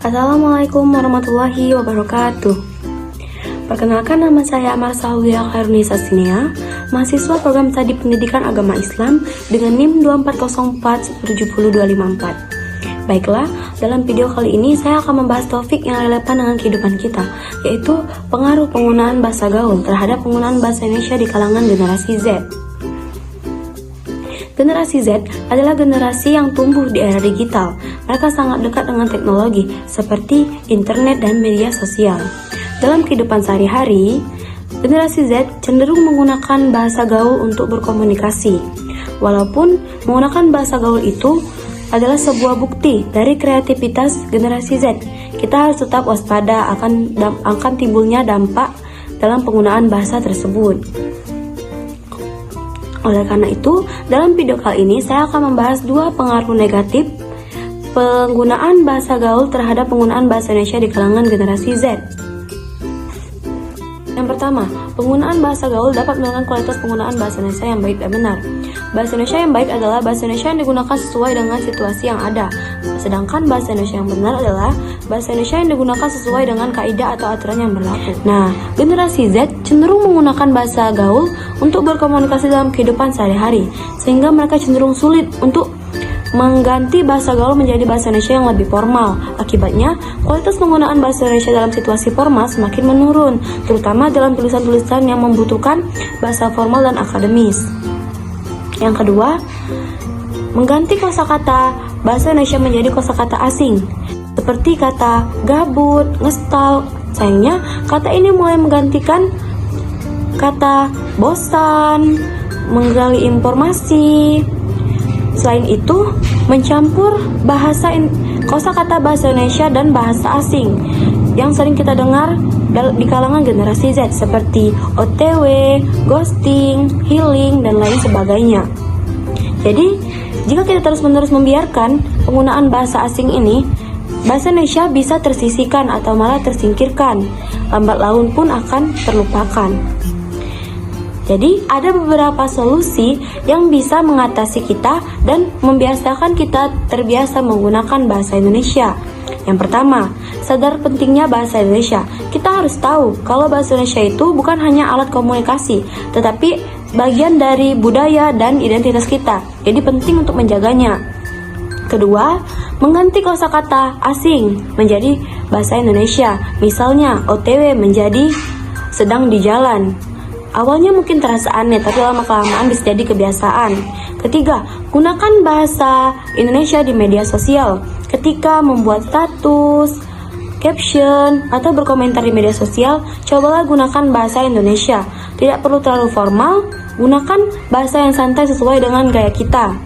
Assalamualaikum warahmatullahi wabarakatuh. Perkenalkan, nama saya Amar Salwia Khairunisa Sinea, mahasiswa program Studi Pendidikan Agama Islam dengan NIM 240470254. Baiklah, dalam video kali ini saya akan membahas topik yang relevan dengan kehidupan kita, yaitu pengaruh penggunaan bahasa gaul terhadap penggunaan bahasa Indonesia di kalangan generasi Z. Generasi Z adalah generasi yang tumbuh di era digital. Mereka sangat dekat dengan teknologi seperti internet dan media sosial. Dalam kehidupan sehari-hari, generasi Z cenderung menggunakan bahasa gaul untuk berkomunikasi. Walaupun menggunakan bahasa gaul itu adalah sebuah bukti dari kreativitas generasi Z, kita harus tetap waspada akan timbulnya dampak dalam penggunaan bahasa tersebut. Oleh karena itu, dalam video kali ini saya akan membahas dua pengaruh negatif penggunaan bahasa gaul terhadap penggunaan bahasa Indonesia di kalangan generasi Z. Yang pertama, penggunaan bahasa gaul dapat menurunkan kualitas penggunaan bahasa Indonesia yang baik dan benar. Bahasa Indonesia yang baik adalah bahasa Indonesia yang digunakan sesuai dengan situasi yang ada. Sedangkan bahasa Indonesia yang benar adalah bahasa Indonesia yang digunakan sesuai dengan kaidah atau aturan yang berlaku. Nah, generasi Z cenderung menggunakan bahasa gaul untuk berkomunikasi dalam kehidupan sehari-hari, sehingga mereka cenderung sulit untuk mengganti bahasa gaul menjadi bahasa Indonesia yang lebih formal. Akibatnya, kualitas penggunaan bahasa Indonesia dalam situasi formal semakin menurun, terutama dalam tulisan-tulisan yang membutuhkan bahasa formal dan akademis. Yang kedua, mengganti kosakata bahasa Indonesia menjadi kosakata asing, seperti kata gabut, ngestal. Sayangnya, kata ini mulai menggantikan kata bosan, menggali informasi. Selain itu, mencampur kosakata bahasa Indonesia dan bahasa asing yang sering kita dengar di kalangan generasi Z seperti OTW, ghosting, healing, dan lain sebagainya. Jadi, jika kita terus-menerus membiarkan penggunaan bahasa asing ini, bahasa Indonesia bisa tersisihkan atau malah tersingkirkan. Lambat laun pun akan terlupakan. Jadi, ada beberapa solusi yang bisa mengatasi kita dan membiasakan kita terbiasa menggunakan bahasa Indonesia. Yang pertama, sadar pentingnya bahasa Indonesia. Kita harus tahu kalau bahasa Indonesia itu bukan hanya alat komunikasi, tetapi bagian dari budaya dan identitas kita. Jadi penting untuk menjaganya. Kedua, mengganti kosakata asing menjadi bahasa Indonesia. Misalnya, OTW menjadi sedang di jalan. Awalnya mungkin terasa aneh, tapi lama-kelamaan bisa jadi kebiasaan. Ketiga, gunakan bahasa Indonesia di media sosial. Ketika membuat status, caption, atau berkomentar di media sosial, cobalah gunakan bahasa Indonesia. Tidak perlu terlalu formal, gunakan bahasa yang santai sesuai dengan gaya kita.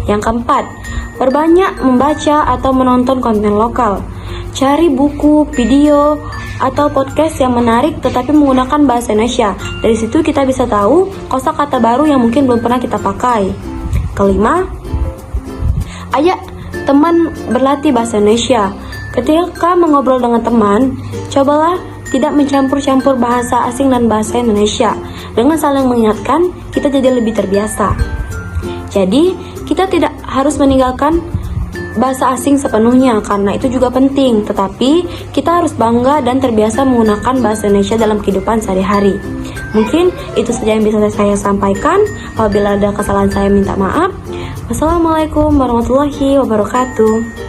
Yang keempat, perbanyak membaca atau menonton konten lokal. Cari buku, video, atau podcast yang menarik tetapi menggunakan bahasa Indonesia. Dari situ kita bisa tahu kosakata baru yang mungkin belum pernah kita pakai. Kelima, ajak teman berlatih bahasa Indonesia. Ketika mengobrol dengan teman, cobalah tidak mencampur-campur bahasa asing dan bahasa Indonesia. Dengan saling mengingatkan, kita jadi lebih terbiasa. Jadi, kita tidak harus meninggalkan bahasa asing sepenuhnya, karena itu juga penting, tetapi kita harus bangga dan terbiasa menggunakan bahasa Indonesia dalam kehidupan sehari-hari. Mungkin itu saja yang bisa saya sampaikan. Apabila ada kesalahan, saya minta maaf. Wassalamualaikum warahmatullahi wabarakatuh.